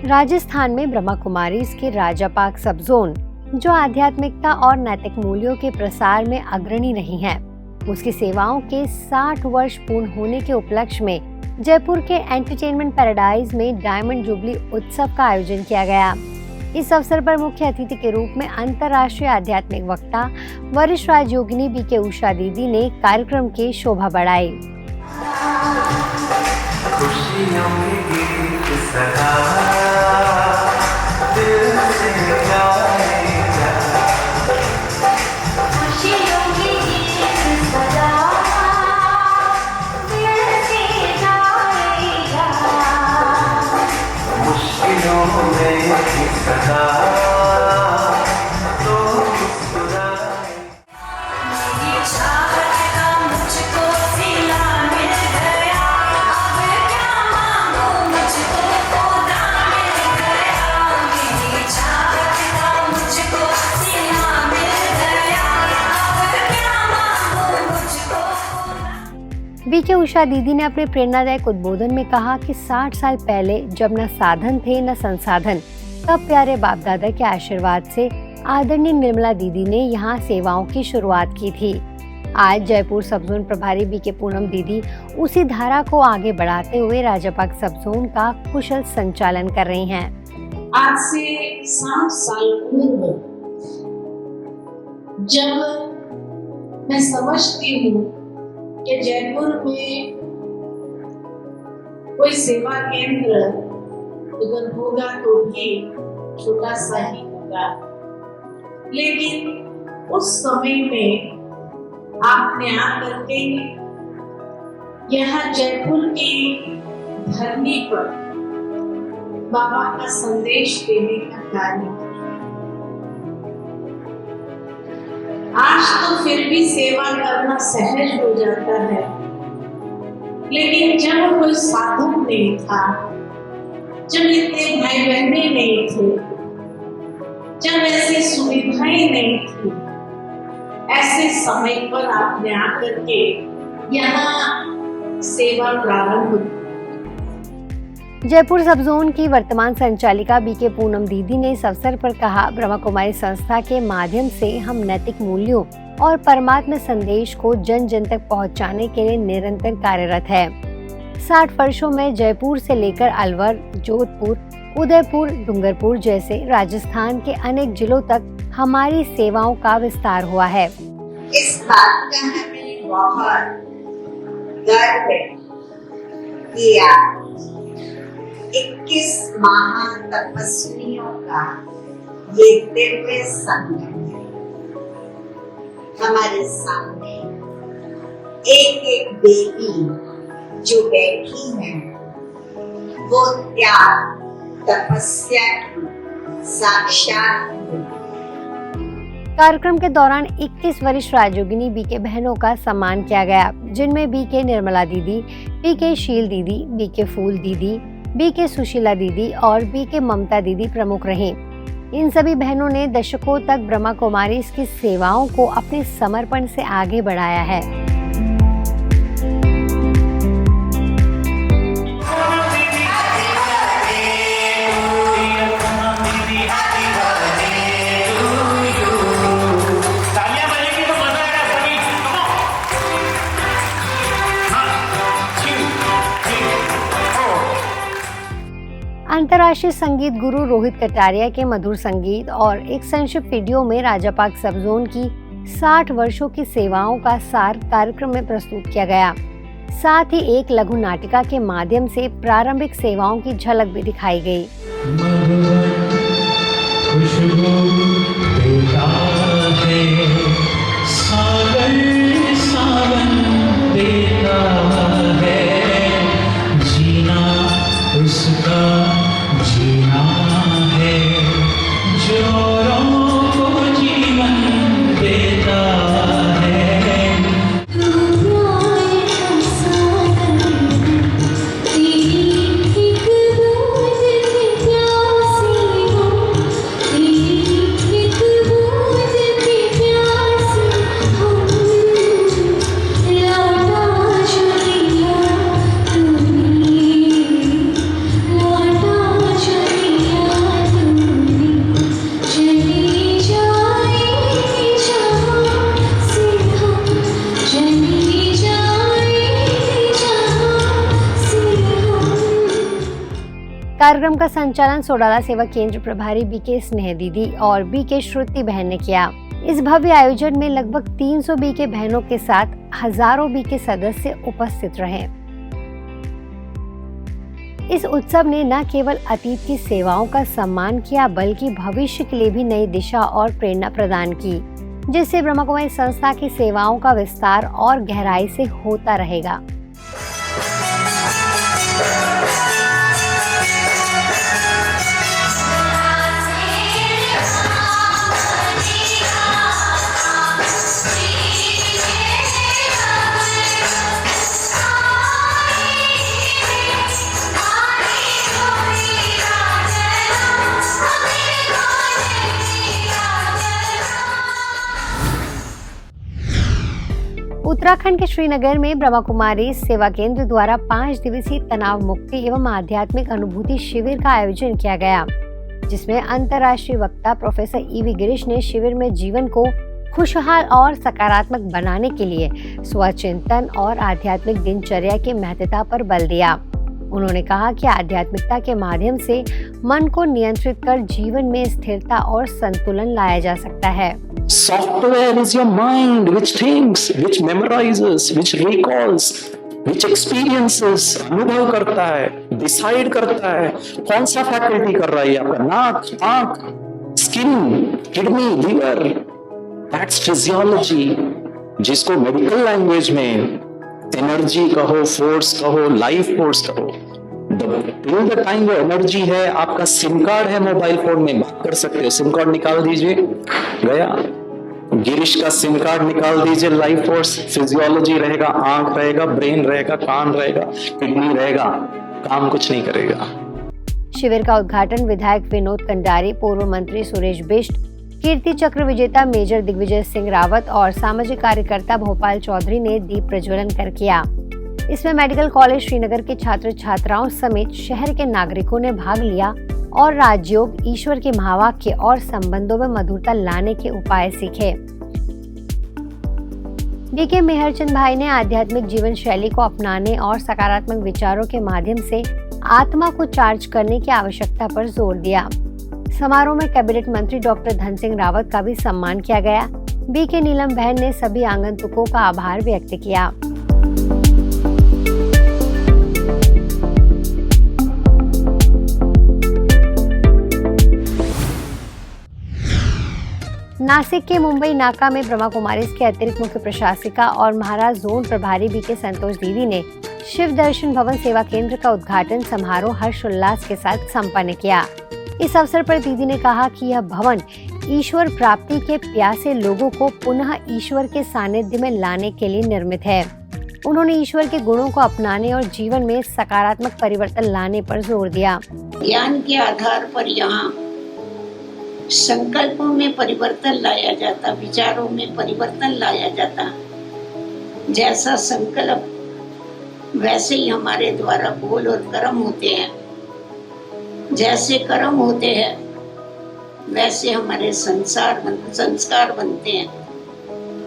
राजस्थान में ब्रह्मा कुमारीज के राजापाक सब जोन, जो आध्यात्मिकता और नैतिक मूल्यों के प्रसार में अग्रणी रही हैं, उसकी सेवाओं के 60 वर्ष पूर्ण होने के उपलक्ष्य में जयपुर के एंटरटेनमेंट पैराडाइज में डायमंड जुबली उत्सव का आयोजन किया गया। इस अवसर पर मुख्य अतिथि के रूप में अंतर्राष्ट्रीय आध्यात्मिक वक्ता वरिष्ठ राजयोगिनी बीके उषा दीदी ने कार्यक्रम की शोभा बढ़ाई। बीके उषा दीदी ने अपने प्रेरणादायक उद्बोधन में कहा कि 60 साल पहले जब न साधन थे न संसाधन, तब प्यारे बाप दादा के आशीर्वाद से आदरणीय निर्मला दीदी ने यहाँ सेवाओं की शुरुआत की थी। आज जयपुर सब जोन प्रभारी बीके पूनम दीदी उसी धारा को आगे बढ़ाते हुए राजापाक सब जोन का कुशल संचालन कर रही हैं। आज से 60 साल पूर्व जब मैं समझती हूँ कि जयपुर में कोई सेवा केंद्र अगर होगा तो भी छोटा सा ही होगा, लेकिन उस समय में आपने आकर के यहाँ जयपुर की धरती पर बाबा का संदेश देने का कार्य किया। आज तो फिर भी सेवा करना सहज हो जाता है, लेकिन जब कोई साधन नहीं था, जब इतने भाई बहने नहीं थे, जब ऐसी सुविधाएं नहीं थी, ऐसे समय पर आपने आकर के यहाँ सेवा प्रारंभ की। जयपुर सब जोन की वर्तमान संचालिका बीके पूनम दीदी ने इस अवसर पर कहा, ब्रह्मा कुमारी संस्था के माध्यम से हम नैतिक मूल्यों और परमात्मा संदेश को जन जन तक पहुंचाने के लिए निरंतर कार्यरत है। 60 वर्षों में जयपुर से लेकर अलवर, जोधपुर, उदयपुर, डूंगरपुर जैसे राजस्थान के अनेक जिलों तक हमारी सेवाओं का विस्तार हुआ है। इस बात का हमें बहुत गर्व है कि 21 महान तपस्वियों का ये दिव्य संगम है। हमारे सामने एक एक देवी जो बैठी है, वो त्याग तपस्या की साक्षात। कार्यक्रम के दौरान 21 वरिष्ठ राजयोगिनी बीके बहनों का सम्मान किया गया, जिनमें बीके निर्मला दीदी, बीके शील दीदी, बीके फूल दीदी, बीके सुशीला दीदी और बीके ममता दीदी प्रमुख रहीं। इन सभी बहनों ने दशकों तक ब्रह्मा कुमारीज की सेवाओं को अपने समर्पण से आगे बढ़ाया है। अंतर्राष्ट्रीय संगीत गुरु रोहित कटारिया के मधुर संगीत और एक संक्षिप्त वीडियो में राजापाक सब जोन की 60 वर्षों की सेवाओं का सार कार्यक्रम में प्रस्तुत किया गया। साथ ही एक लघु नाटिका के माध्यम से प्रारंभिक सेवाओं की झलक भी दिखाई गई। जीना है जोरों को जीवन देता है। कार्यक्रम का संचालन सोडाला सेवा केंद्र प्रभारी बीके स्नेह दीदी और बीके श्रुति बहन ने किया। इस भव्य आयोजन में लगभग 300 बीके बहनों के साथ हजारों बीके सदस्य उपस्थित रहे। इस उत्सव ने न केवल अतीत की सेवाओं का सम्मान किया बल्कि भविष्य के लिए भी नई दिशा और प्रेरणा प्रदान की, जिससे ब्रह्मा कुमारी संस्था की सेवाओं का विस्तार और गहराई से होता रहेगा। उत्तराखंड के श्रीनगर में ब्रह्मा कुमारी सेवा केंद्र द्वारा 5 दिवसीय तनाव मुक्ति एवं आध्यात्मिक अनुभूति शिविर का आयोजन किया गया, जिसमें अंतर्राष्ट्रीय वक्ता प्रोफेसर ईवी गिरीश ने शिविर में जीवन को खुशहाल और सकारात्मक बनाने के लिए स्वचिंतन और आध्यात्मिक दिनचर्या की महत्वता पर बल दिया। उन्होंने कहा कि आध्यात्मिकता के माध्यम से मन को नियंत्रित कर जीवन में स्थिरता और संतुलन लाया जा सकता है। Software is your mind, which thinks, which memorizes, which recalls, which experiences, अनुभव करता है, डिसाइड करता है कौन सा फैकल्टी कर रहा है आपका नाक, आंख, skin, kidney, liver. That's physiology, जिसको मेडिकल लैंग्वेज में एनर्जी कहो, फोर्स कहो, लाइफ फोर्स कहो। टिल द टाइम वो एनर्जी है, आपका सिम कार्ड है मोबाइल फोन में, बात कर सकते हो, सिम कार्ड निकाल दीजिए, गया। गिरीश का सिम कार्ड निकाल दीजिए, लाइफ फोर्स, फिजियोलॉजी रहेगा, आंख रहेगा, ब्रेन रहेगा, कान रहेगा, किडनी रहेगा, काम कुछ नहीं करेगा। शिविर का उद्घाटन विधायक विनोद कंडारी, पूर्व मंत्री सुरेश बिष्ट, कीर्ति चक्र विजेता मेजर दिग्विजय सिंह रावत और सामाजिक कार्यकर्ता भोपाल चौधरी ने दीप प्रज्वलन कर किया। इसमें मेडिकल कॉलेज श्रीनगर के छात्र छात्राओं समेत शहर के नागरिकों ने भाग लिया और राजयोग, ईश्वर के महावाक्य और संबंधों में मधुरता लाने के उपाय सीखे। बीके मेहरचंद भाई ने आध्यात्मिक जीवन शैली को अपनाने और सकारात्मक विचारों के माध्यम से आत्मा को चार्ज करने की आवश्यकता पर जोर दिया। समारोह में कैबिनेट मंत्री डॉक्टर धन सिंह रावत का भी सम्मान किया गया। बीके नीलम बहन ने सभी आगंतुकों का आभार व्यक्त किया। नासिक के मुंबई नाका में ब्रह्मा कुमारीज के अतिरिक्त मुख्य प्रशासिका और महाराज जोन प्रभारी बीके संतोष दीदी ने शिव दर्शन भवन सेवा केंद्र का उद्घाटन समारोह हर्षोल्लास के साथ संपन्न किया। इस अवसर पर दीदी ने कहा कि यह भवन ईश्वर प्राप्ति के प्यासे लोगों को पुनः ईश्वर के सानिध्य में लाने के लिए निर्मित है। उन्होंने ईश्वर के गुणों को अपनाने और जीवन में सकारात्मक परिवर्तन लाने पर जोर दिया। ज्ञान के आधार पर यहाँ संकल्पों में परिवर्तन लाया जाता, विचारों में परिवर्तन लाया जाता। जैसा संकल्प वैसे ही हमारे द्वारा बोल और कर्म होते हैं। जैसे कर्म होते हैं वैसे हमारे संस्कार बनते हैं,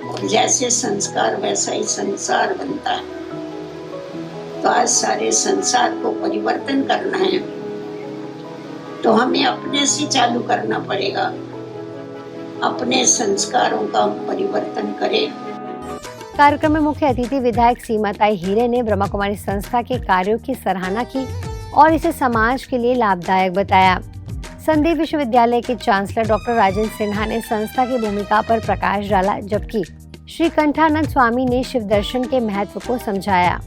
और जैसे संस्कार वैसा ही संसार बनता है। तो आज सारे संसार को परिवर्तन करना है तो हमें अपने से चालू करना पड़ेगा। अपने संस्कारों का हम परिवर्तन करें। कार्यक्रम में मुख्य अतिथि विधायक सीमाताई हीरे ने ब्रह्मा कुमारी संस्था के कार्यों की सराहना की और इसे समाज के लिए लाभदायक बताया। संदीप विश्वविद्यालय के चांसलर डॉक्टर राजेंद्र सिन्हा ने संस्था की भूमिका पर प्रकाश डाला, जबकि श्री कंठानंद स्वामी ने शिव दर्शन के महत्व को समझाया।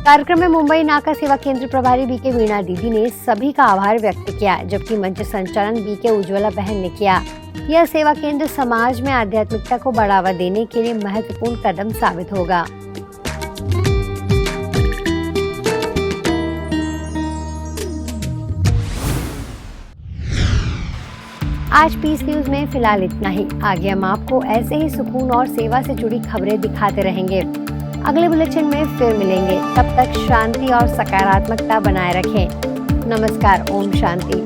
कार्यक्रम में मुंबई नाका सेवा केंद्र प्रभारी बीके वीणा दीदी ने सभी का आभार व्यक्त किया, जबकि मंच संचालन बीके उज्ज्वला बहन ने किया। यह सेवा केंद्र समाज में आध्यात्मिकता को बढ़ावा देने के लिए महत्वपूर्ण कदम साबित होगा। आज पीस न्यूज में फिलहाल इतना ही। आगे हम आपको ऐसे ही सुकून और सेवा से जुड़ी खबरें दिखाते रहेंगे। अगले बुलेटिन में फिर मिलेंगे। तब तक शांति और सकारात्मकता बनाए रखें। नमस्कार। ओम शांति।